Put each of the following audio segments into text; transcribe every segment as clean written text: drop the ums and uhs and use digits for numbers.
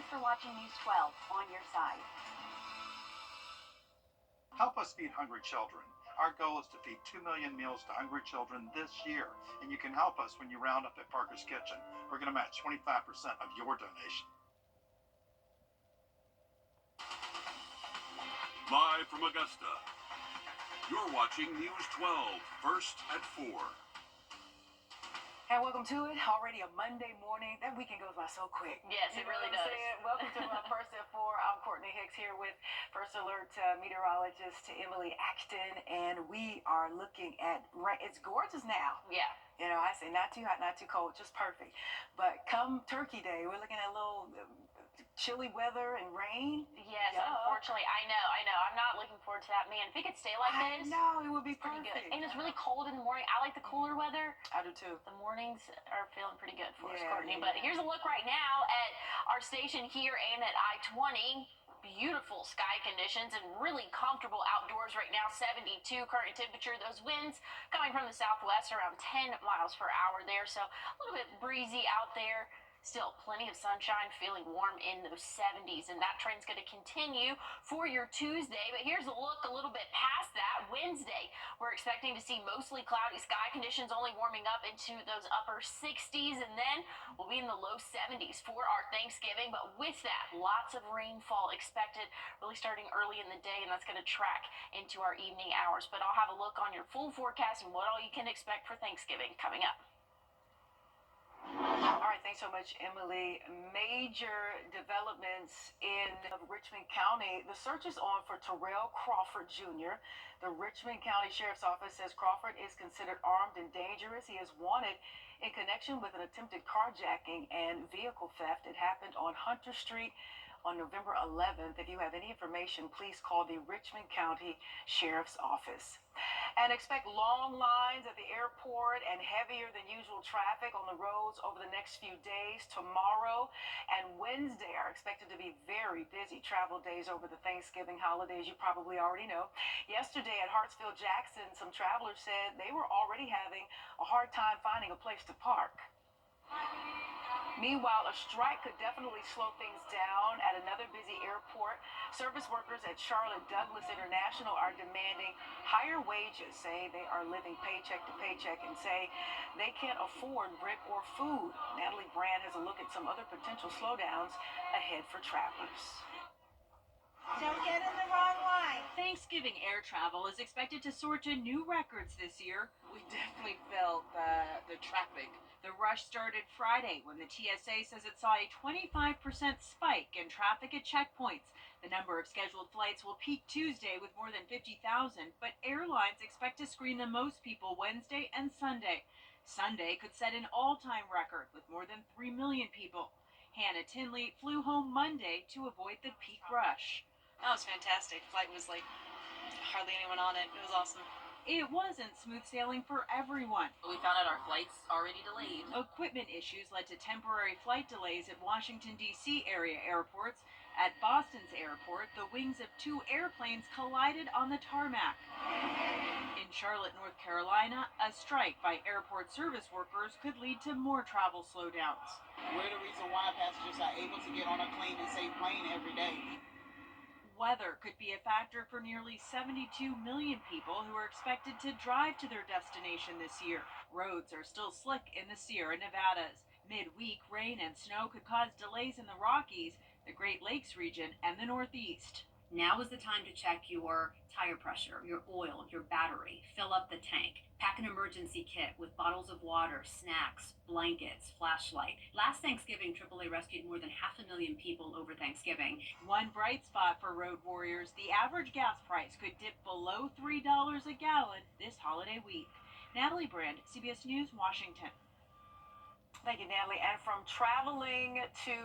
for watching News 12 on your side. Help us feed hungry children. Our goal is to feed 2 million meals to hungry children this year, and you can help us when you round up at Parker's Kitchen. We're going to match 25% of your donation. Live from Augusta, you're watching News 12, first at 4. And welcome to it. Already a Monday morning. That weekend goes by so quick. Yes, it really does. Welcome to my First at 4. I'm Courtney Hicks here with First Alert meteorologist Emily Axton, and we are looking at rain. It's gorgeous now. Yeah. You know, I say not too hot, not too cold, just perfect. But come Turkey Day, we're looking at a little chilly weather and rain. Yes, unfortunately, I know. I'm not looking forward to that, man. If it could stay like this, no, it would be pretty perfect. good. And it's really cold in the morning. I like the cooler weather. I do too. The mornings are feeling pretty good for us, Courtney. Yeah. But here's a look right now at our station here and at I-20. Beautiful sky conditions and really comfortable outdoors right now. 72 current temperature. Those winds coming from the southwest around 10 miles per hour there. So a little bit breezy out there. Still plenty of sunshine, feeling warm in those 70s, and that trend's going to continue for your Tuesday. But here's a look a little bit past that. Wednesday, we're expecting to see mostly cloudy sky conditions, only warming up into those upper 60s, and then we'll be in the low 70s for our Thanksgiving. But with that, lots of rainfall expected, really starting early in the day, and that's going to track into our evening hours. But I'll have a look on your full forecast and what all you can expect for Thanksgiving coming up. All right, thanks so much, Emily. Major developments in Richmond County. The search is on for Terrell Crawford Jr. The Richmond County Sheriff's Office says Crawford is considered armed and dangerous. He is wanted in connection with an attempted carjacking and vehicle theft. It happened on Hunter Street on November 11th. If you have any information, please call the Richmond County Sheriff's Office. And expect long lines at the airport and heavier than usual traffic on the roads over the next few days. Tomorrow and Wednesday are expected to be very busy travel days over the Thanksgiving holidays. You probably already know. Yesterday at Hartsfield-Jackson, some travelers said they were already having a hard time finding a place to park. Meanwhile, a strike could definitely slow things down at another busy airport. Service workers at Charlotte Douglas International are demanding higher wages, say they are living paycheck to paycheck, and say they can't afford brick or food. Natalie Brand has a look at some other potential slowdowns ahead for travelers. Don't get in the wrong line. Thanksgiving air travel is expected to soar to new records this year. We definitely felt the traffic. The rush started Friday when the TSA says it saw a 25% spike in traffic at checkpoints. The number of scheduled flights will peak Tuesday with more than 50,000, but airlines expect to screen the most people Wednesday and Sunday. Sunday could set an all-time record with more than 3 million people. Hannah Tinley flew home Monday to avoid the peak rush. That was fantastic. The flight was like hardly anyone on it. It was awesome. It wasn't smooth sailing for everyone. We found out our flight's already delayed. Equipment issues led to temporary flight delays at Washington, D.C. area airports. At Boston's airport, the wings of 2 airplanes collided on the tarmac. In Charlotte, North Carolina, a strike by airport service workers could lead to more travel slowdowns. We're the reason why passengers are able to get on a clean and safe plane every day. Weather could be a factor for nearly 72 million people who are expected to drive to their destination this year. Roads are still slick in the Sierra Nevadas. Midweek, rain and snow could cause delays in the Rockies, the Great Lakes region, and the Northeast. Now is the time to check your tire pressure, your oil, your battery. Fill up the tank. Pack an emergency kit with bottles of water, snacks, blankets, flashlight. Last Thanksgiving, AAA rescued more than 500,000 people over Thanksgiving. One bright spot for road warriors, the average gas price could dip below $3 a gallon this holiday week. Natalie Brand, CBS News, Washington. Thank you, Natalie. And from traveling to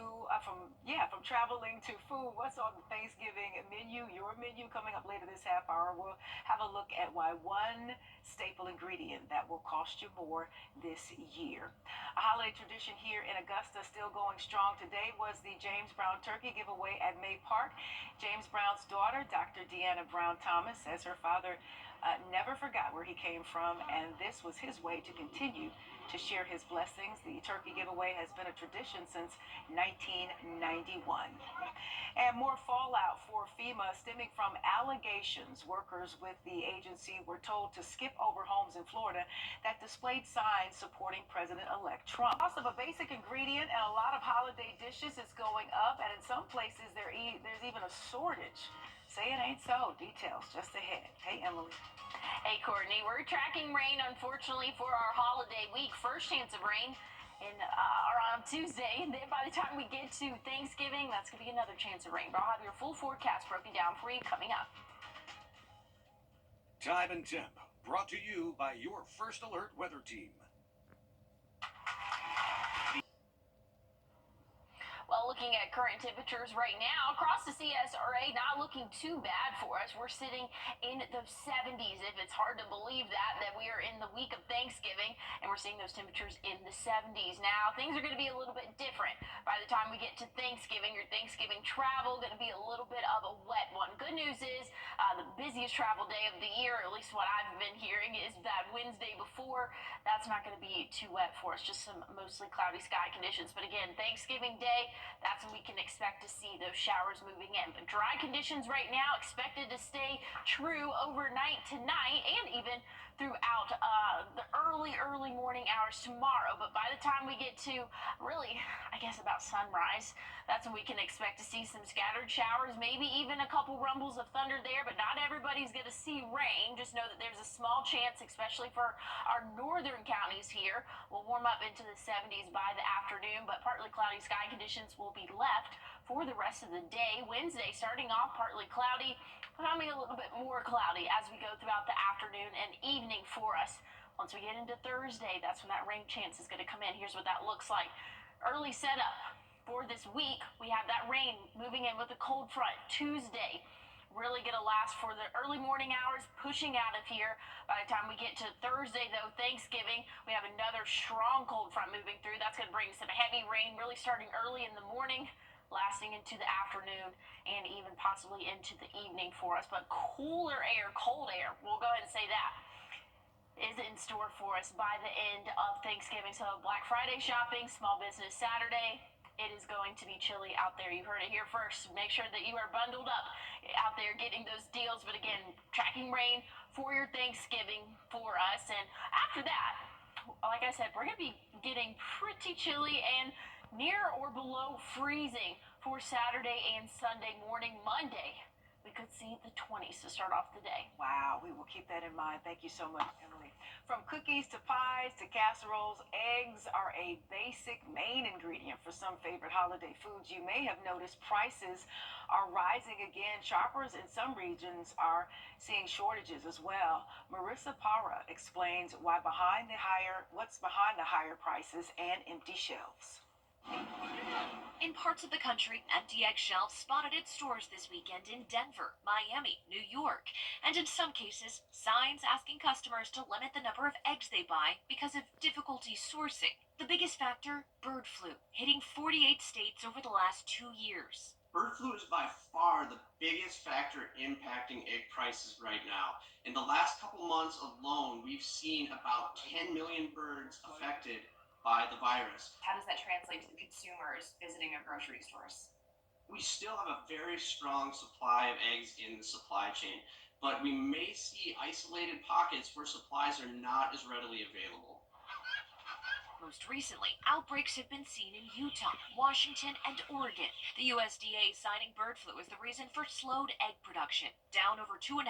food, what's on the Thanksgiving menu? Your menu coming up later this half hour. We'll have a look at why one staple ingredient that will cost you more this year. A holiday tradition here in Augusta still going strong. Today was the James Brown Turkey giveaway at May Park. James Brown's daughter, Dr. Deanna Brown Thomas, says her father never forgot where he came from, and this was his way to continue to share his blessings. The turkey giveaway has been a tradition since 1991. And more fallout for FEMA stemming from allegations. Workers with the agency were told to skip over homes in Florida that displayed signs supporting President-elect Trump. Cost of a basic ingredient and a lot of holiday dishes is going up, and in some places there's even a shortage. Say it ain't so. Details just ahead. Hey, Emily. Hey, Courtney, we're tracking rain, unfortunately, for our holiday week. First chance of rain on Tuesday, and then by the time we get to Thanksgiving, that's going to be another chance of rain. But I'll have your full forecast broken down for you coming up. Time and temp, brought to you by your First Alert weather team. Well, looking at current temperatures right now across the CSRA, not looking too bad for us. We're sitting in the 70s. If it's hard to believe that we are in the week of Thanksgiving and we're seeing those temperatures in the 70s. Now, things are going to be a little bit different by the time we get to Thanksgiving. Your Thanksgiving travel going to be a little bit of a wet one. Good news is the busiest travel day of the year, at least what I've been hearing, is that Wednesday before. That's not going to be too wet for us, just some mostly cloudy sky conditions. But again, Thanksgiving Day, that's when we can expect to see those showers moving in. But dry conditions right now expected to stay true overnight tonight and even throughout the early morning hours tomorrow. But by the time we get to really, I guess, about sunrise, that's when we can expect to see some scattered showers, maybe even a couple rumbles of thunder there. But not everybody's going to see rain. Just know that there's a small chance, especially for our northern counties here. We'll warm up into the 70s by the afternoon, but partly cloudy sky conditions will be left for the rest of the day. Wednesday starting off partly cloudy, becoming a little bit more cloudy as we go throughout the afternoon and evening for us. Once we get into Thursday, that's when that rain chance is going to come in. Here's what that looks like. Early setup for this week. We have that rain moving in with a cold front. Tuesday, really going to last for the early morning hours, pushing out of here. By the time we get to Thursday, though, Thanksgiving, we have another strong cold front moving through. That's going to bring some heavy rain, really starting early in the morning, lasting into the afternoon, and even possibly into the evening for us. But cooler air, cold air, we'll go ahead and say that, is in store for us by the end of Thanksgiving. So Black Friday shopping, Small Business Saturday, it is going to be chilly out there. You heard it here first. Make sure that you are bundled up out there getting those deals. But again, tracking rain for your Thanksgiving for us. And after that, like I said, we're going to be getting pretty chilly and near or below freezing for Saturday and Sunday morning. Monday, we could see the 20s to start off the day. Wow, we will keep that in mind. Thank you so much, Emily. From cookies to pies to casseroles, eggs are a basic main ingredient for some favorite holiday foods. You may have noticed prices are rising again. Shoppers in some regions are seeing shortages as well. Marissa Para explains what's behind the higher prices and empty shelves. In parts of the country, empty egg shelves spotted at stores this weekend in Denver, Miami, New York, and in some cases, signs asking customers to limit the number of eggs they buy because of difficulty sourcing. The biggest factor, bird flu, hitting 48 states over the last 2 years. Bird flu is by far the biggest factor impacting egg prices right now. In the last couple months alone, we've seen about 10 million birds affected by the virus. How does that translate to the consumers visiting our grocery stores? We still have a very strong supply of eggs in the supply chain, but we may see isolated pockets where supplies are not as readily available. Most recently, outbreaks have been seen in Utah, Washington, and Oregon. The USDA citing bird flu as the reason for slowed egg production, down over 2.5%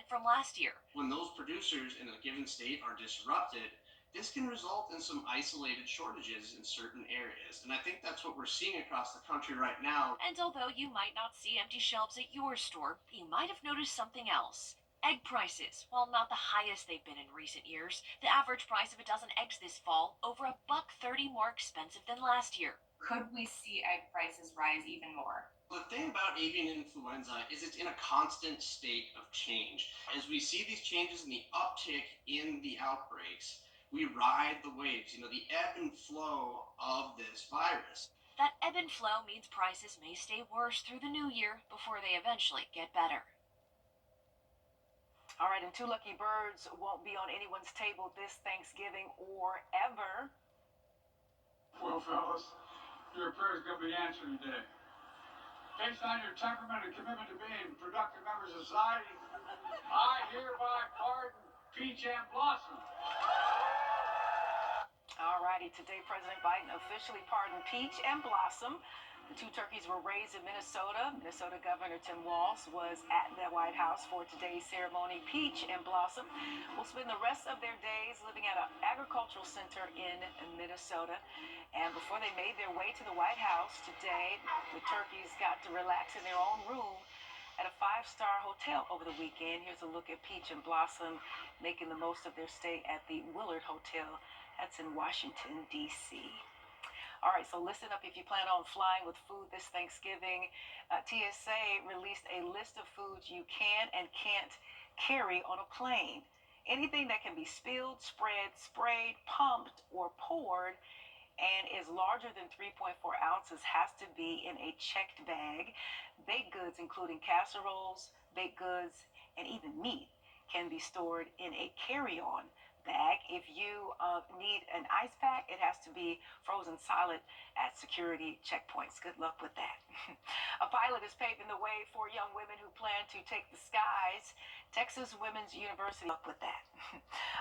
from last year. When those producers in a given state are disrupted, this can result in some isolated shortages in certain areas. And I think that's what we're seeing across the country right now. And although you might not see empty shelves at your store, you might have noticed something else. Egg prices, while not the highest they've been in recent years, the average price of a dozen eggs this fall over $1.30 more expensive than last year. Could we see egg prices rise even more? The thing about avian influenza is it's in a constant state of change. As we see these changes in the uptick in the outbreaks, we ride the waves, the ebb and flow of this virus. That ebb and flow means prices may stay worse through the new year before they eventually get better. All right, and two lucky birds won't be on anyone's table this Thanksgiving or ever. Well, fellas, your prayer's going to be answered today. Based on your temperament and commitment to being productive members of society, I hereby pardon Peach and Blossom. All righty, today President Biden officially pardoned Peach and Blossom. The two turkeys were raised in Minnesota. Minnesota Governor Tim Walz was at the White House for today's ceremony. Peach and Blossom will spend the rest of their days living at an agricultural center in Minnesota. And before they made their way to the White House today, the turkeys got to relax in their own room at a 5-star hotel over the weekend. Here's a look at Peach and Blossom making the most of their stay at the Willard Hotel. That's in Washington, D.C. All right, so listen up if you plan on flying with food this Thanksgiving. TSA released a list of foods you can and can't carry on a plane. Anything that can be spilled, spread, sprayed, pumped, or poured and is larger than 3.4 ounces has to be in a checked bag. Baked goods, including casseroles, baked goods, and even meat, can be stored in a carry-on bag. If you need an ice pack, it has to be frozen solid at security checkpoints. Good luck with that. A pilot is paving the way for young women who plan to take the skies. Texas Women's University. Good luck with that.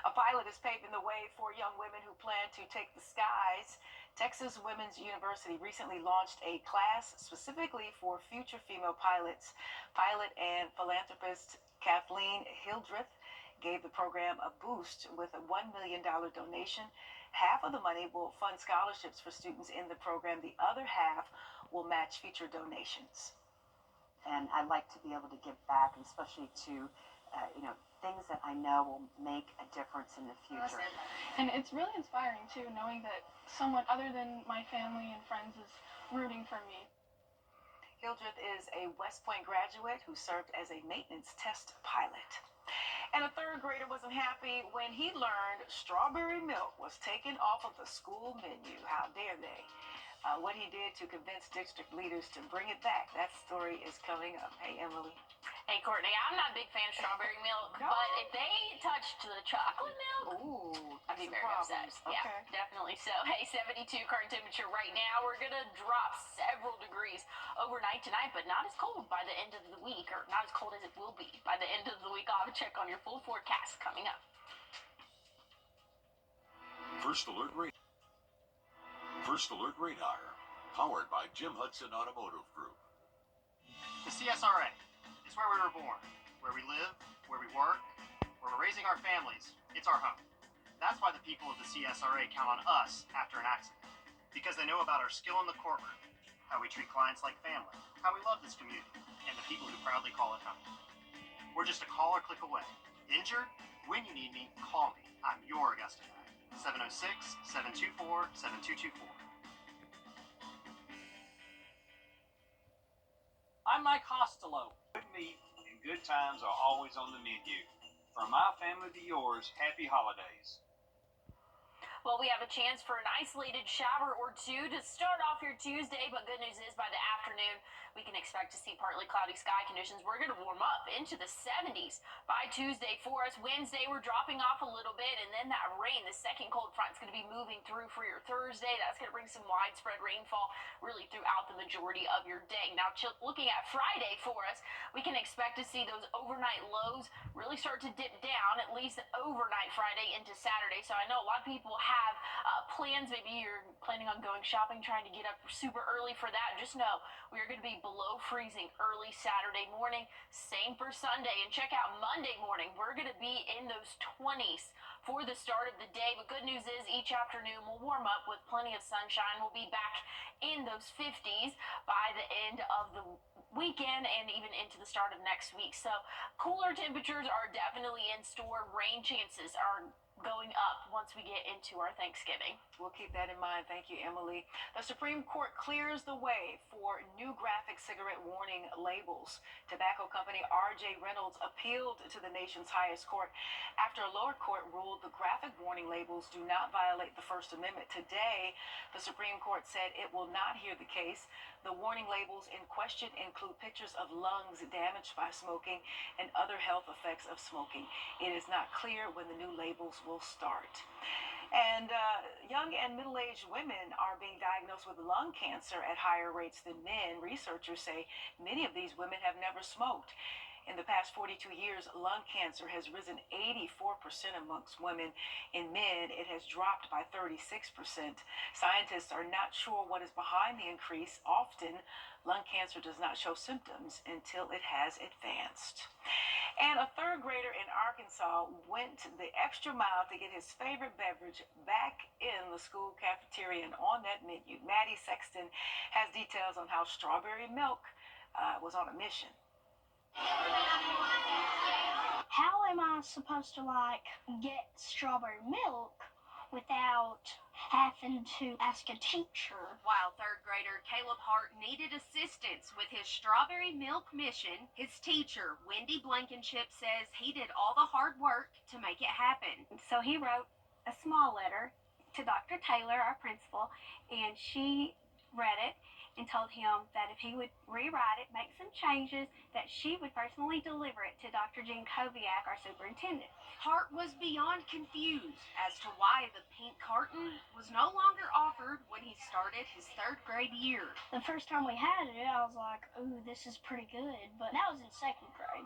A pilot is paving the way for young women who plan to take the skies. Texas Women's University recently launched a class specifically for future female pilots. Pilot and philanthropist Kathleen Hildreth gave the program a boost with a $1 million donation. Half of the money will fund scholarships for students in the program. The other half will match future donations. And I like to be able to give back, and especially to, things that I know will make a difference in the future. And it's really inspiring, too, knowing that someone other than my family and friends is rooting for me. Hildreth is a West Point graduate who served as a maintenance test pilot. And a third grader wasn't happy when he learned strawberry milk was taken off of the school menu. How dare they? What he did to convince district leaders to bring it back. That story is coming up. Hey, Emily. Hey, Courtney, I'm not a big fan of strawberry milk, No. but if they touched the chocolate milk, Ooh, I'd be some very upset. problems. Yeah, Okay. definitely so. Hey, 72 current temperature right now. We're going to drop several degrees overnight tonight, but not as cold by the end of the week, or not as cold as it will be by the end of the week. I'll have to check on your full forecast coming up. First Alert Radar, powered by Jim Hudson Automotive Group. The CSRA is where we were born, where we live, where we work, where we're raising our families. It's our home. That's why the people of the CSRA count on us after an accident, because they know about our skill in the courtroom, how we treat clients like family, how we love this community, and the people who proudly call it home. We're just a call or click away. Injured? When you need me, call me. I'm your Augusta guy. 706-724-7224. I'm Mike Costello. Good meat and good times are always on the menu. From my family to yours, happy holidays. Well, we have a chance for an isolated shower or two to start off your Tuesday, but good news is by the afternoon, we can expect to see partly cloudy sky conditions. We're going to warm up into the 70s by Tuesday for us. Wednesday, we're dropping off a little bit, and then that rain, the second cold front, is going to be moving through for your Thursday. That's going to bring some widespread rainfall really throughout the majority of your day. Now, looking at Friday for us, we can expect to see those overnight lows really start to dip down, at least overnight Friday into Saturday. So I know a lot of people have plans. Maybe you're planning on going shopping, trying to get up super early for that. Just know we are going to be below freezing early Saturday morning. Same for Sunday. And check out Monday morning. We're going to be in those 20s for the start of the day. But good news is each afternoon will warm up with plenty of sunshine. We'll be back in those 50s by the end of the weekend and even into the start of next week. So cooler temperatures are definitely in store. Rain chances are going up once we get into our Thanksgiving. We'll keep that in mind. Thank you, Emily. The Supreme Court clears the way for new graphic cigarette warning labels. Tobacco company R.J. Reynolds appealed to the nation's highest court after a lower court ruled the graphic warning labels do not violate the First Amendment. Today, the Supreme Court said it will not hear the case. The warning labels in question include pictures of lungs damaged by smoking and other health effects of smoking. It is not clear when the new labels will start. And young and middle-aged women are being diagnosed with lung cancer at higher rates than men. Researchers say many of these women have never smoked. In the past 42 years, lung cancer has risen 84% amongst women. In men, it has dropped by 36%. Scientists are not sure what is behind the increase. Often, lung cancer does not show symptoms until it has advanced. And a third grader in Arkansas went the extra mile to get his favorite beverage back in the school cafeteria and on that menu. Maddie Sexton has details on how strawberry milk was on a mission. How am I supposed to get strawberry milk without having to ask a teacher? While third grader Caleb Hart needed assistance with his strawberry milk mission, his teacher, Wendy Blankenship, says he did all the hard work to make it happen. So he wrote a small letter to Dr. Taylor, our principal, and she read it and told him that if he would rewrite it, make some changes, that she would personally deliver it to Dr. Jankowiak, our superintendent. Hart was beyond confused as to why the pink carton was no longer offered when he started his third grade year. The first time we had it, I was like, ooh, this is pretty good, but that was in second grade.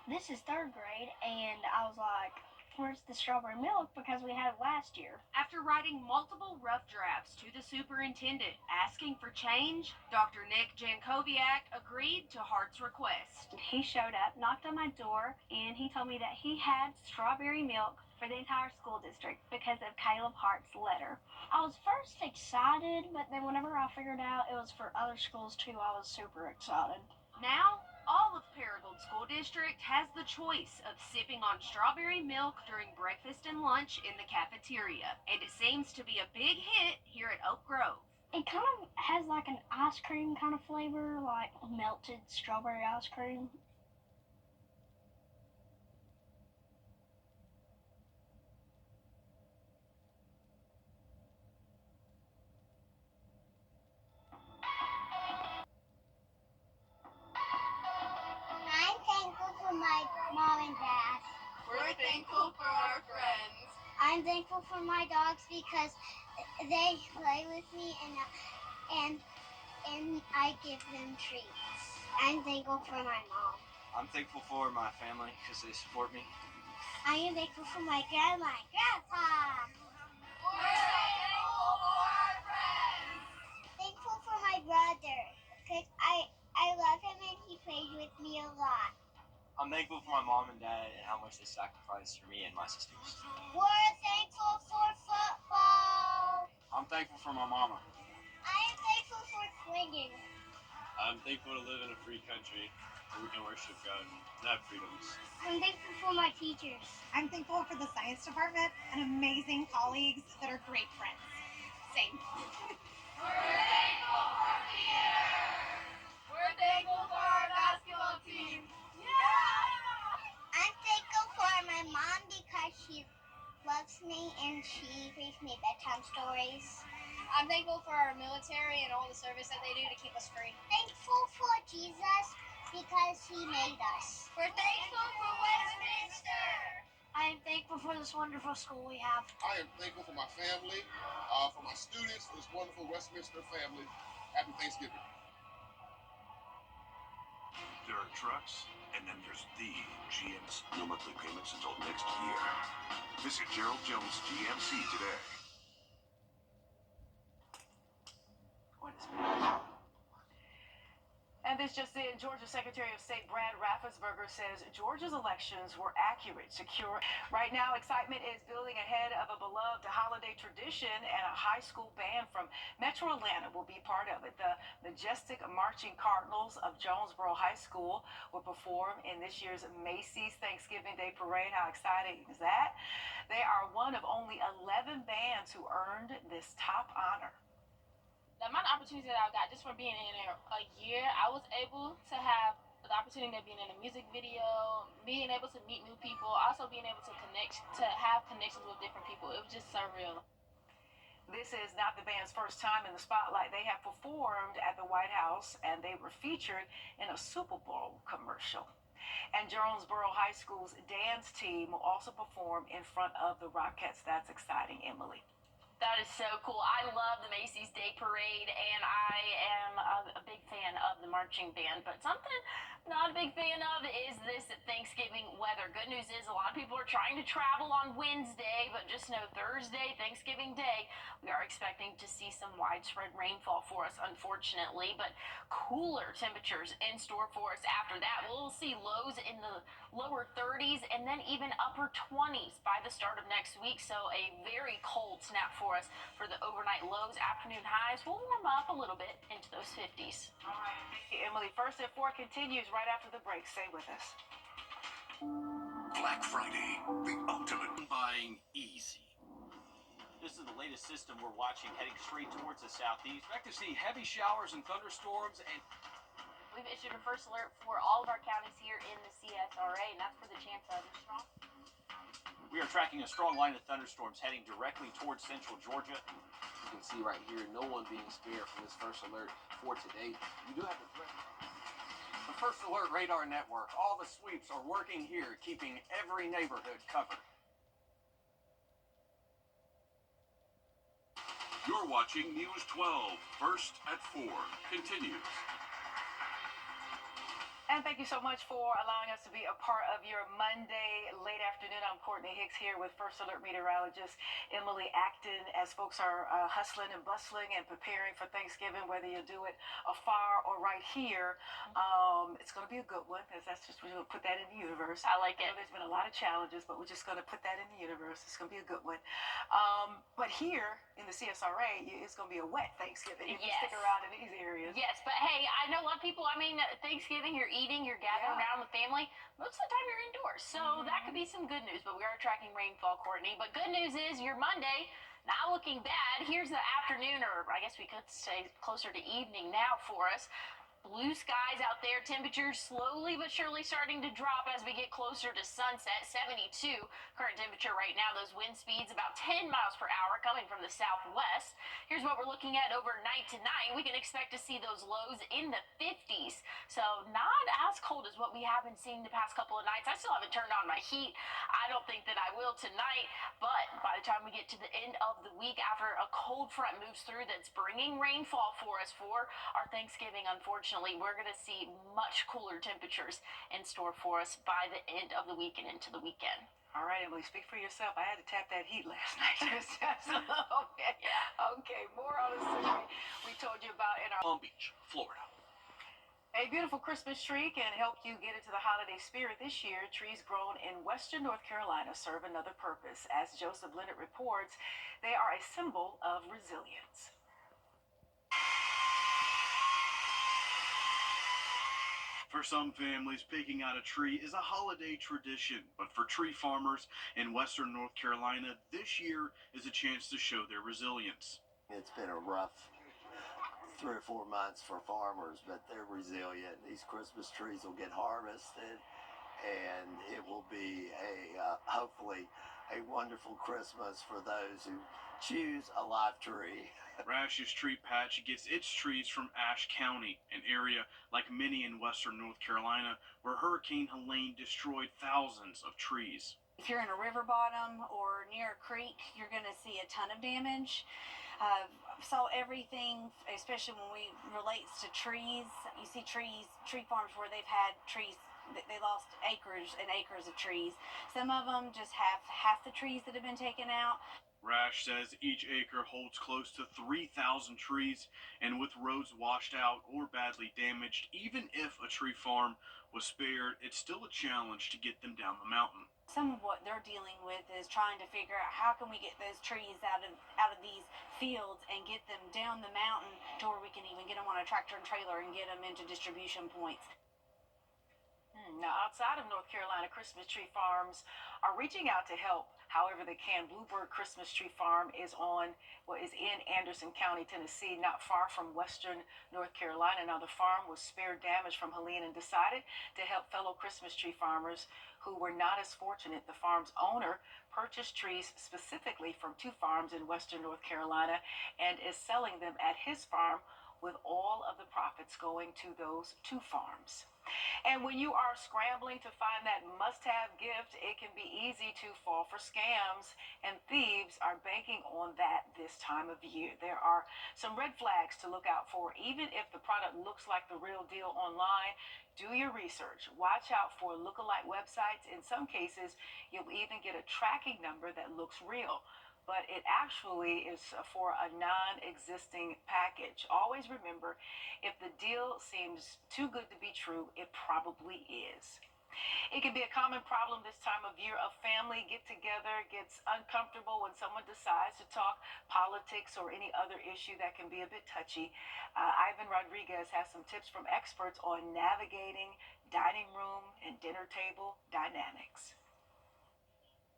This is third grade, and I was like, where's the strawberry milk? Because we had it last year. After writing multiple rough drafts to the superintendent asking for change, Dr. Nick Jankowiak agreed to Hart's request. He showed up, knocked on my door, and he told me that he had strawberry milk for the entire school district because of Caleb Hart's letter. I was first excited, but then whenever I figured out it was for other schools too, I was super excited. Now, all of Paragould School District has the choice of sipping on strawberry milk during breakfast and lunch in the cafeteria, and it seems to be a big hit here at Oak Grove. It kind of has like an ice cream kind of flavor, like melted strawberry ice cream. I'm thankful for my mom and dad. We're thankful for our friends. I'm thankful for my dogs because they play with me and I give them treats. I'm thankful for my mom. I'm thankful for my family because they support me. I am thankful for my grandma and grandpa. We're thankful for our friends. Thankful for my brother because I love him and he plays with me a lot. I'm thankful for my mom and dad and how much they sacrificed for me and my sisters. We're thankful for football. I'm thankful for my mama. I am thankful for swinging. I'm thankful to live in a free country where we can worship God and have freedoms. I'm thankful for my teachers. I'm thankful for the science department and amazing colleagues that are great friends. Same. We're thankful for theater. We're thankful for our basketball team. Yeah! I'm thankful for my mom because she loves me and she reads me bedtime stories. I'm thankful for our military and all the service that they do to keep us free. Thankful for Jesus because he made us. We're thankful for Westminster. I am thankful for this wonderful school we have. I am thankful for my family, for my students, for this wonderful Westminster family. Happy Thanksgiving. There are trucks, and then there's the GMC. No monthly payments until next year. Visit Gerald Jones GMC today. And this just in, Georgia Secretary of State Brad Raffensperger says Georgia's elections were accurate, secure. Right now, excitement is building ahead of a beloved holiday tradition, and a high school band from Metro Atlanta will be part of it. The majestic marching Cardinals of Jonesboro High School will perform in this year's Macy's Thanksgiving Day Parade. How exciting is that? They are one of only 11 bands who earned this top honor. The amount of opportunities that I got just from being in there a year, I was able to have the opportunity of being in a music video, being able to meet new people, also being able to have connections with different people. It was just surreal. This is not the band's first time in the spotlight. They have performed at the White House, and they were featured in a Super Bowl commercial. And Jonesboro High School's dance team will also perform in front of the Rockettes. That's exciting, Emily. That is so cool. I love the Macy's Day Parade, and I am a big fan of the marching band. But something I'm not a big fan of is this Thanksgiving weather. Good news is a lot of people are trying to travel on Wednesday, but just know Thursday, Thanksgiving Day, we are expecting to see some widespread rainfall for us, unfortunately. But cooler temperatures in store for us after that. We'll see lows in the lower 30s and then even upper 20s by the start of next week. So a very cold snap for us for the overnight lows. Afternoon highs will warm up a little bit into those 50s. All right, thank you, Emily. First at 4 continues right after the break. Stay with us. Black Friday, the ultimate buying easy. This is the latest system we're watching heading straight towards the southeast. Expect to see heavy showers and thunderstorms, and we've issued a first alert for all of our counties here in the CSRA, and that's for the chance of strong. We are tracking a strong line of thunderstorms heading directly towards central Georgia. You can see right here, no one being spared from this first alert for today. We do have the threat. The First Alert Radar Network, all the sweeps are working here, keeping every neighborhood covered. You're watching News 12, First at 4, continues. And thank you so much for allowing us to be a part of your Monday late afternoon. I'm Courtney Hicks here with First Alert meteorologist Emily Acton. As folks are hustling and bustling and preparing for Thanksgiving, whether you do it afar or right here, it's going to be a good one. That's just, we're going to put that in the universe. I like it. I know there's been a lot of challenges, but we're just going to put that in the universe. It's going to be a good one. But here in the CSRA, it's going to be a wet Thanksgiving if you stick around in these areas. Yes, but hey, I know a lot of people, Thanksgiving, you're eating, you're gathering around with family. Most of the time you're indoors, so that could be some good news. But we are tracking rainfall, Courtney. But good news is your Monday not looking bad. Here's the afternoon, or I guess we could say closer to evening now for us. Blue skies out there, temperatures slowly but surely starting to drop as we get closer to sunset. 72 current temperature right now. Those wind speeds about 10 miles per hour coming from the southwest. Here's what we're looking at overnight tonight. We can expect to see those lows in the 50s. So not as cold as what we have been seeing the past couple of nights. I still haven't turned on my heat. I don't think that I will tonight, but by the time we get to the end of the week, after a cold front moves through that's bringing rainfall for us for our Thanksgiving, unfortunately, we're going to see much cooler temperatures in store for us by the end of the week and into the weekend. All right, Emily, speak for yourself. I had to tap that heat last night. Okay. Okay, more on the story we told you about in our Palm Beach, Florida. A beautiful Christmas tree can help you get into the holiday spirit this year. Trees grown in western North Carolina serve another purpose. As Joseph Leonard reports, they are a symbol of resilience. For some families, picking out a tree is a holiday tradition, but for tree farmers in western North Carolina, this year is a chance to show their resilience. It's been a rough 3 or 4 months for farmers, but they're resilient. These Christmas trees will get harvested, and it will be hopefully a wonderful Christmas for those who choose a live tree. Rash's Tree Patch gets its trees from Ashe County, an area like many in western North Carolina where Hurricane Helene destroyed thousands of trees. If you're in a river bottom or near a creek, you're going to see a ton of damage. Saw everything, especially when we relates to trees. You see tree farms where they've had trees, they lost acres and acres of trees. Some of them just have half the trees that have been taken out. Rash says each acre holds close to 3,000 trees, and with roads washed out or badly damaged, even if a tree farm was spared, it's still a challenge to get them down the mountain. Some of what they're dealing with is trying to figure out how can we get those trees out of these fields and get them down the mountain to where we can even get them on a tractor and trailer and get them into distribution points. Now, outside of North Carolina, Christmas tree farms are reaching out to help however they can. Bluebird Christmas Tree Farm is in Anderson County, Tennessee, not far from western North Carolina. Now, the farm was spared damage from Helene and decided to help fellow Christmas tree farmers who were not as fortunate. The farm's owner purchased trees specifically from 2 farms in western North Carolina and is selling them at his farm, with all of the profits going to those 2 farms. And when you are scrambling to find that must-have gift, it can be easy to fall for scams, and thieves are banking on that this time of year. There are some red flags to look out for. Even if the product looks like the real deal online, do your research. Watch out for lookalike websites. In some cases, you'll even get a tracking number that looks real, but it actually is for a non-existing package. Always remember, if the deal seems too good to be true, it probably is. It can be a common problem this time of year. A family get-together gets uncomfortable when someone decides to talk politics or any other issue that can be a bit touchy. Ivan Rodriguez has some tips from experts on navigating dining room and dinner table dynamics.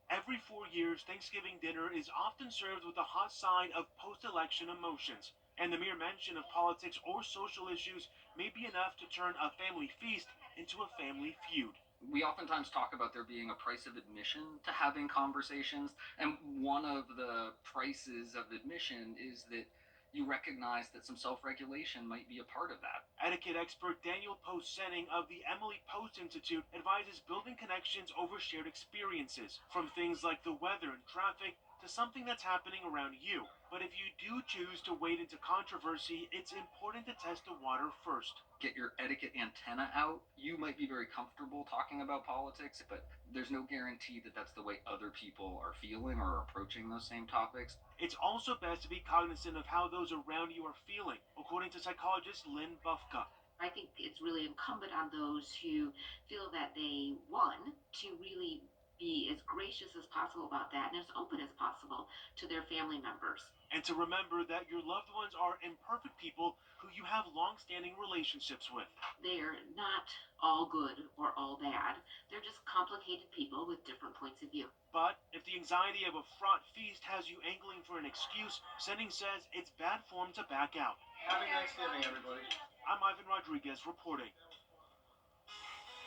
Every 4 years, Thanksgiving dinner is often served with a hot side of post-election emotions, and the mere mention of politics or social issues may be enough to turn a family feast into a family feud. We oftentimes talk about there being a price of admission to having conversations, and one of the prices of admission is that you recognize that some self-regulation might be a part of that. Etiquette expert Daniel Post-Senning of the Emily Post Institute advises building connections over shared experiences, from things like the weather and traffic to something that's happening around you. But if you do choose to wade into controversy, it's important to test the water first. Get your etiquette antenna out. You might be very comfortable talking about politics, but there's no guarantee that that's the way other people are feeling or approaching those same topics. It's also best to be cognizant of how those around you are feeling, according to psychologist Lynn Bufka. I think it's really incumbent on those who feel that they won to really be as gracious as possible about that and as open as possible to their family members. And to remember that your loved ones are imperfect people who you have long-standing relationships with. They're not all good or all bad. They're just complicated people with different points of view. But if the anxiety of a fraught feast has you angling for an excuse, Senning says it's bad form to back out. Happy Thanksgiving, everybody. I'm Ivan Rodriguez reporting.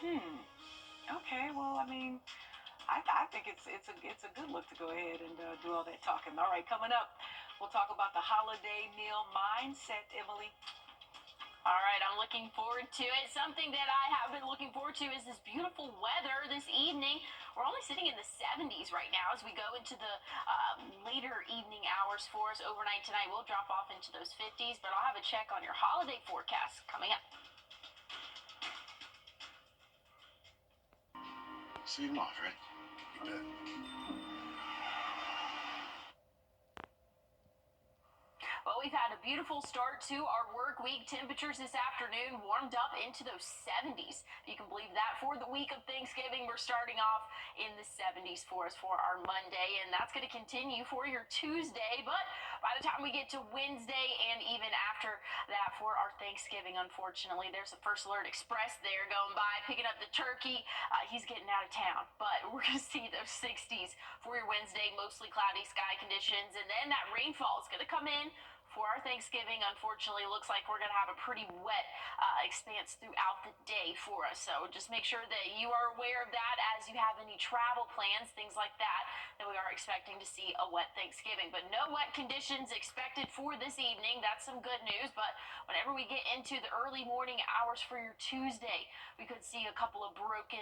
Okay, well, I mean, I think it's a good look to go ahead and do all that talking. All right, coming up, we'll talk about the holiday meal mindset, Emily. All right, I'm looking forward to it. Something that I have been looking forward to is this beautiful weather this evening. We're only sitting in the 70s right now as we go into the later evening hours for us. Overnight tonight, we'll drop off into those 50s, but I'll have a check on your holiday forecast coming up. See you tomorrow, Fred. You bet. Well, we've had a beautiful start to our work week. Temperatures this afternoon warmed up into those 70s. If you can believe that, for the week of Thanksgiving, we're starting off in the 70s for us for our Monday, and that's going to continue for your Tuesday. But by the time we get to Wednesday and even after that for our Thanksgiving, unfortunately, there's a First Alert Express there going by, picking up the turkey. He's getting out of town, but we're going to see those 60s for your Wednesday, mostly cloudy sky conditions, and then that rainfall is going to come in for our Thanksgiving. Unfortunately, looks like we're going to have a pretty wet expanse throughout the day for us. So just make sure that you are aware of that as you have any travel plans, things like that, that we are expecting to see a wet Thanksgiving. But no wet conditions expected for this evening. That's some good news. But whenever we get into the early morning hours for your Tuesday, we could see a couple of broken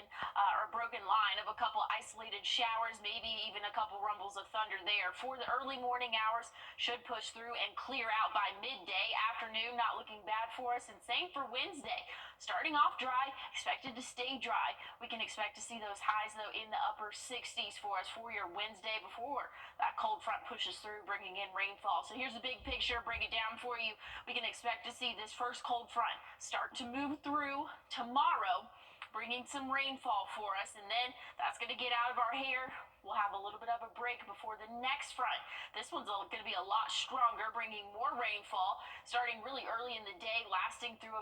line of a couple isolated showers, maybe even a couple rumbles of thunder there. For the early morning hours, should push through and clear clear out by midday. Afternoon not looking bad for us, and same for Wednesday. Starting off dry, expected to stay dry. We can expect to see those highs, though, in the upper 60s for us for your Wednesday before that cold front pushes through, bringing in rainfall. So here's the big picture, break it down for you. We can expect to see this first cold front start to move through tomorrow, bringing some rainfall for us, and then that's going to get out of our hair. We'll have a little bit of a break before the next front. This one's going to be a lot stronger, bringing more rainfall, starting really early in the day, lasting through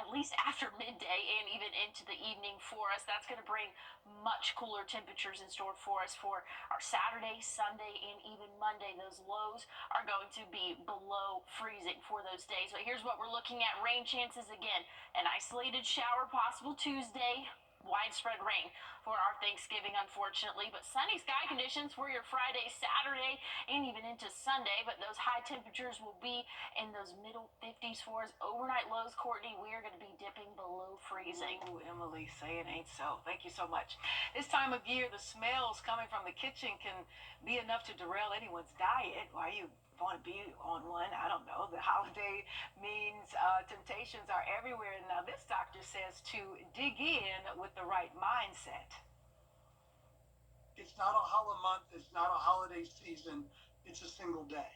at least after midday and even into the evening for us. That's going to bring much cooler temperatures in store for us for our Saturday, Sunday, and even Monday. Those lows are going to be below freezing for those days. But here's what we're looking at. Rain chances again. An isolated shower possible Tuesday. Widespread rain for our Thanksgiving, unfortunately, but sunny sky conditions for your Friday, Saturday, and even into Sunday. But those high temperatures will be in those middle 50s for us. Overnight lows, Courtney, we are going to be dipping below freezing. Ooh, Emily, say it ain't so. Thank you so much. This time of year, the smells coming from the kitchen can be enough to derail anyone's diet. Why you want to be on one? I don't know. The holiday means temptations are everywhere. Now, this doctor says to dig in with the right mindset. It's not a holiday month. It's not a holiday season. It's a single day.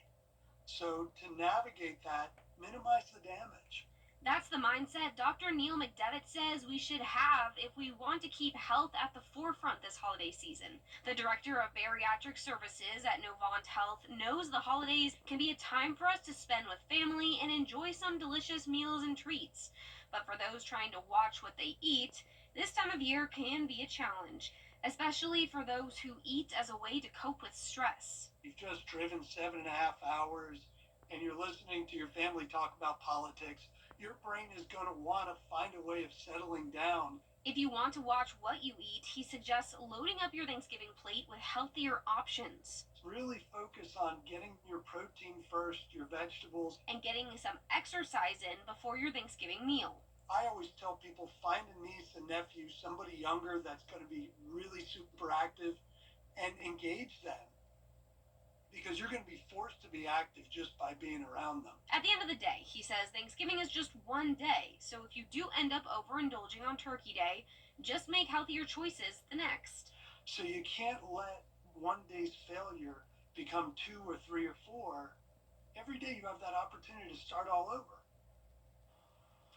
So to navigate that, minimize the damage. That's the mindset Dr. Neil McDevitt says we should have if we want to keep health at the forefront this holiday season. The director of bariatric services at Novant Health knows the holidays can be a time for us to spend with family and enjoy some delicious meals and treats. But for those trying to watch what they eat, this time of year can be a challenge, especially for those who eat as a way to cope with stress. You've just driven 7.5 hours and you're listening to your family talk about politics. Your brain is going to want to find a way of settling down. If you want to watch what you eat, he suggests loading up your Thanksgiving plate with healthier options. Really focus on getting your protein first, your vegetables, and getting some exercise in before your Thanksgiving meal. I always tell people, find a niece and nephew, somebody younger that's going to be really super active, and engage them. Because you're going to be forced to be active just by being around them. At the end of the day, he says Thanksgiving is just one day, so if you do end up overindulging on Turkey Day, just make healthier choices the next. So you can't let one day's failure become 2 or 3 or 4. Every day you have that opportunity to start all over.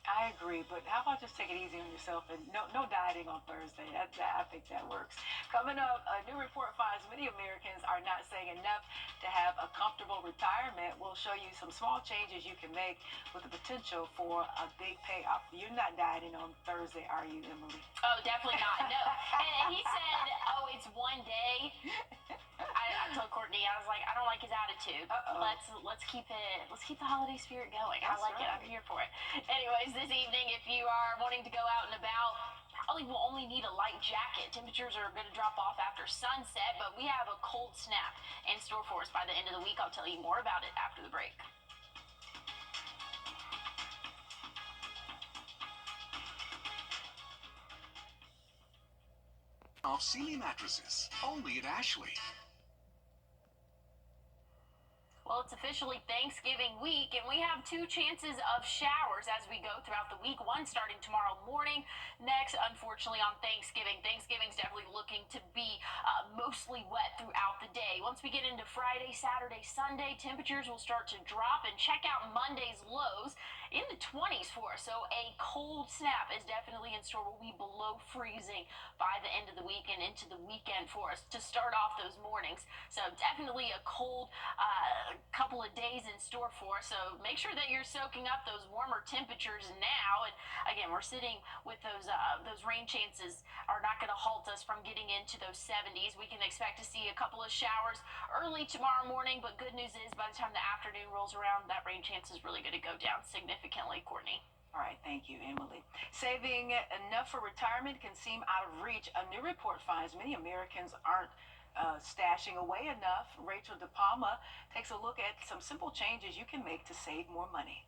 I agree, but how about just take it easy on yourself and no dieting on Thursday. I think that works. Coming up, a new report finds many Americans are not saying enough to have a comfortable retirement. We'll show you some small changes you can make with the potential for a big payoff. You're not dieting on Thursday, are you, Emily? Oh, definitely not. No. And he said, oh, it's one day. I told Courtney, I was like, I don't like his attitude. Let's keep the holiday spirit going. That's I like it. right. I'm here for it. Anyways, this evening, if you are wanting to go out and about, probably will only need a light jacket. Temperatures are going to drop off after sunset, but we have a cold snap in store for us by the end of the week. I'll tell you more about it after the break. Of Sealy mattresses, only at Ashley. Well, it's officially Thanksgiving week, and we have 2 chances of showers as we go throughout the week. One starting tomorrow morning. Next, unfortunately, on Thanksgiving. Thanksgiving's definitely looking to be mostly wet throughout the day. Once we get into Friday, Saturday, Sunday, temperatures will start to drop, and check out Monday's lows in the 20s for us. So a cold snap is definitely in store. We'll be below freezing by the end of the week and into the weekend for us to start off those mornings. So definitely a cold couple of days in store for us. So make sure that you're soaking up those warmer temperatures now. And again, we're sitting with those rain chances are not going to halt us from getting into those 70s. We can expect to see a couple of showers early tomorrow morning, but good news is by the time the afternoon rolls around, that rain chance is really going to go down significantly, Courtney. All right, thank you, Emily. Saving enough for retirement can seem out of reach. A new report finds many Americans aren't stashing away enough. Rachel DePalma takes a look at some simple changes you can make to save more money.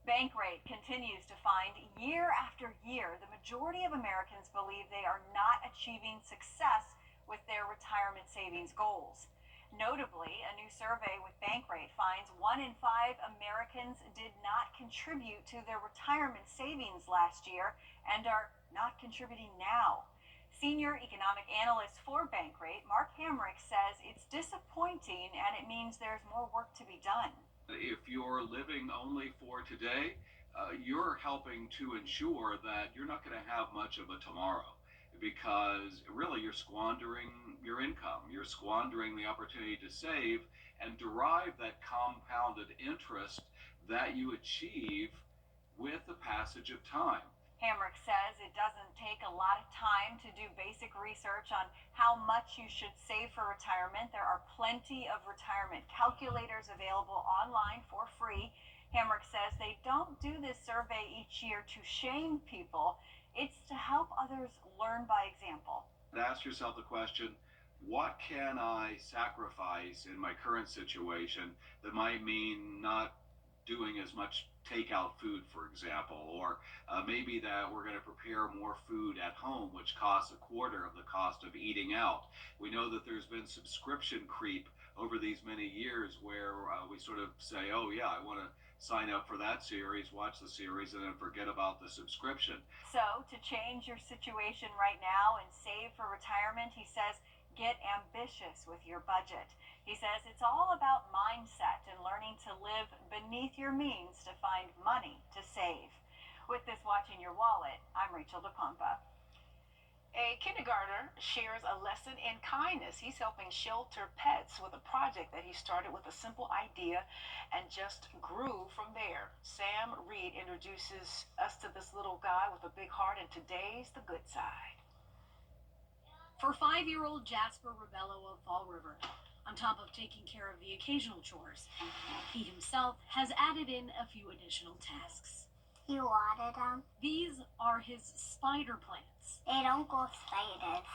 Bankrate continues to find year after year the majority of Americans believe they are not achieving success with their retirement savings goals. Notably, a new survey with Bankrate finds 1 in 5 Americans did not contribute to their retirement savings last year and are not contributing now. Senior economic analyst for Bankrate, Mark Hamrick, says it's disappointing and it means there's more work to be done. If you're living only for today, you're helping to ensure that you're not going to have much of a tomorrow, because really you're squandering your income. You're squandering the opportunity to save and derive that compounded interest that you achieve with the passage of time. Hamrick says it doesn't take a lot of time to do basic research on how much you should save for retirement. There are plenty of retirement calculators available online for free. Hamrick says they don't do this survey each year to shame people. It's to help others learn by example. Ask yourself the question, what can I sacrifice in my current situation that might mean not doing as much takeout food, for example, or maybe that we're going to prepare more food at home, which costs a quarter of the cost of eating out. We know that there's been subscription creep over these many years where we sort of say, oh yeah, I want to sign up for that series, watch the series, and then forget about the subscription. So to change your situation right now and save for retirement, he says, get ambitious with your budget. He says it's all about mindset and learning to live beneath your means to find money to save. With this Watching Your Wallet, I'm Rachel DePompa. A kindergartner shares a lesson in kindness. He's helping shelter pets with a project that he started with a simple idea and just grew from there. Sam Reed introduces us to this little guy with a big heart, and today's the good side. For 5-year-old Jasper Rebello of Fall River, on top of taking care of the occasional chores, he himself has added in a few additional tasks. You water them. These are his spider plants. They don't go spiders.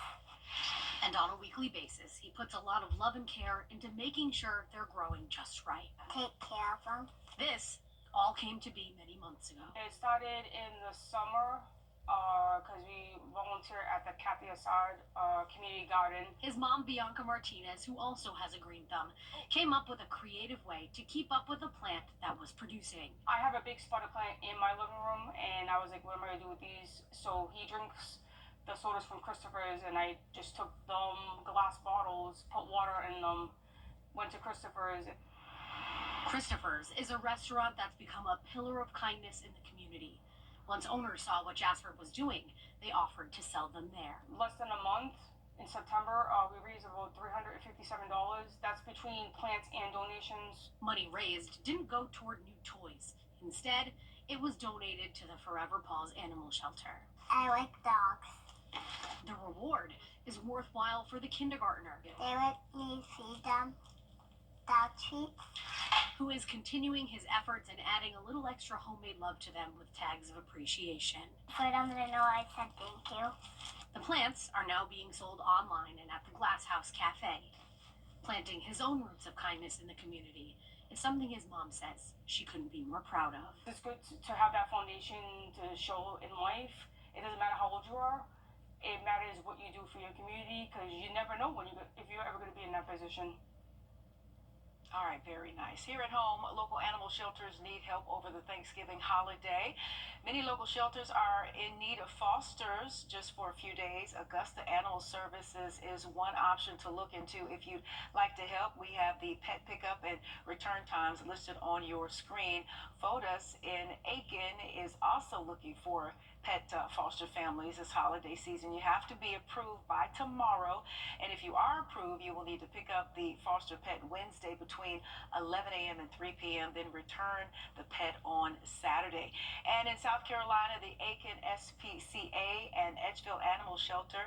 And on a weekly basis, he puts a lot of love and care into making sure they're growing just right. Take care of them. This all came to be many months ago. It started in the summer because we volunteer at the Kathy Assad Community Garden. His mom, Bianca Martinez, who also has a green thumb, came up with a creative way to keep up with a plant that was producing. I have a big spider plant in my living room, and I was like, what am I going to do with these? So he drinks the sodas from Christopher's, and I just took them glass bottles, put water in them, went to Christopher's. Christopher's is a restaurant that's become a pillar of kindness in the community. Once owners saw what Jasper was doing, they offered to sell them there. Less than a month, in September, we raised about $357. That's between plants and donations. Money raised didn't go toward new toys. Instead, it was donated to the Forever Paws Animal Shelter. I like dogs. The reward is worthwhile for the kindergartner. They let me feed them dog treats. Who is continuing his efforts and adding a little extra homemade love to them with tags of appreciation. For them to know I said thank you. The plants are now being sold online and at the Glass House Cafe. Planting his own roots of kindness in the community is something his mom says she couldn't be more proud of. It's good to have that foundation to show in life. It doesn't matter how old you are. It matters what you do for your community, because you never know if you're ever going to be in that position. All right, very nice. Here at home, local animal shelters need help over the Thanksgiving holiday. Many local shelters are in need of fosters just for a few days. Augusta Animal Services is one option to look into if you'd like to help. We have the pet pickup and return times listed on your screen. FODUS in Aiken is also looking for pet foster families this holiday season. You have to be approved by tomorrow, and if you are approved, you will need to pick up the foster pet Wednesday between 11 a.m. and 3 p.m., then return the pet on Saturday. And in South Carolina, the Aiken SPCA and Edgeville Animal Shelter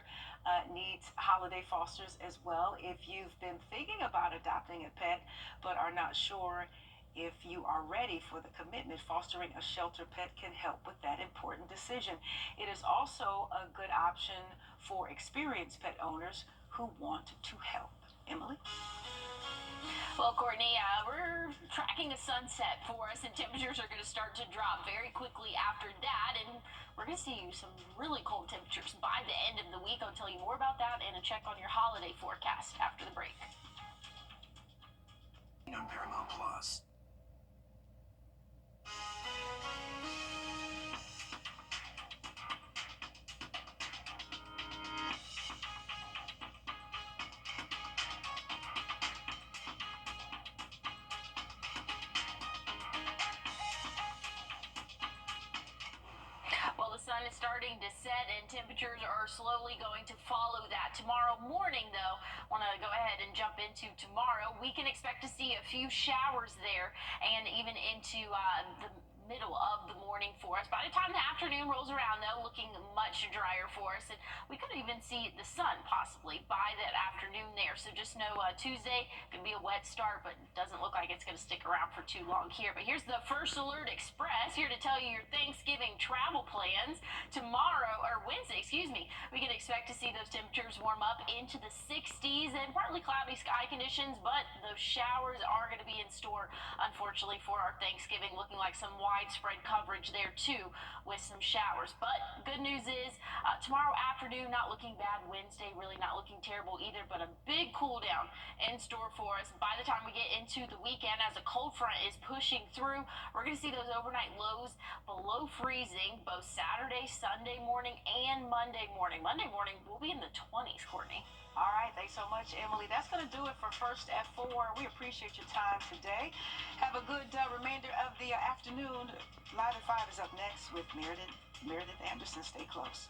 needs holiday fosters as well. If you've been thinking about adopting a pet but are not sure if you are ready for the commitment, fostering a shelter pet can help with that important decision. It is also a good option for experienced pet owners who want to help. Emily? Well, Courtney, we're tracking a sunset for us, and temperatures are going to start to drop very quickly after that, and we're going to see some really cold temperatures by the end of the week. I'll tell you more about that and a check on your holiday forecast after the break. on Paramount Plus. Well, the sun is starting to set and temperatures are slowly going to follow that. Tomorrow morning, though, want to go ahead and jump into tomorrow. We can expect to see a few showers there and even into the middle of the morning for us. By the time the afternoon rolls around, though, looking much drier for us, and we could even see the sun possibly by that afternoon there. So just know Tuesday could be a wet start, but doesn't look like it's going to stick around for too long here. But here's the First Alert Express here to tell you your Thanksgiving travel plans. Tomorrow, or Wednesday, excuse me, we can expect to see those temperatures warm up into the 60s and partly cloudy sky conditions, but those showers are going to be in store, unfortunately, for our Thanksgiving, looking like some widespread coverage there too with some showers. But good news is tomorrow afternoon not looking bad. Wednesday really not looking terrible either, but a big cool down in store for us by the time we get into the weekend. As a cold front is pushing through, we're going to see those overnight lows below freezing both Saturday, Sunday morning, and Monday morning. Monday morning we'll be in the 20s, Courtney. All right, thanks so much, Emily. That's going to do it for First at 4. We appreciate your time today. Have a good remainder of the afternoon. Live at 5 is up next with Meredith Anderson. Stay close.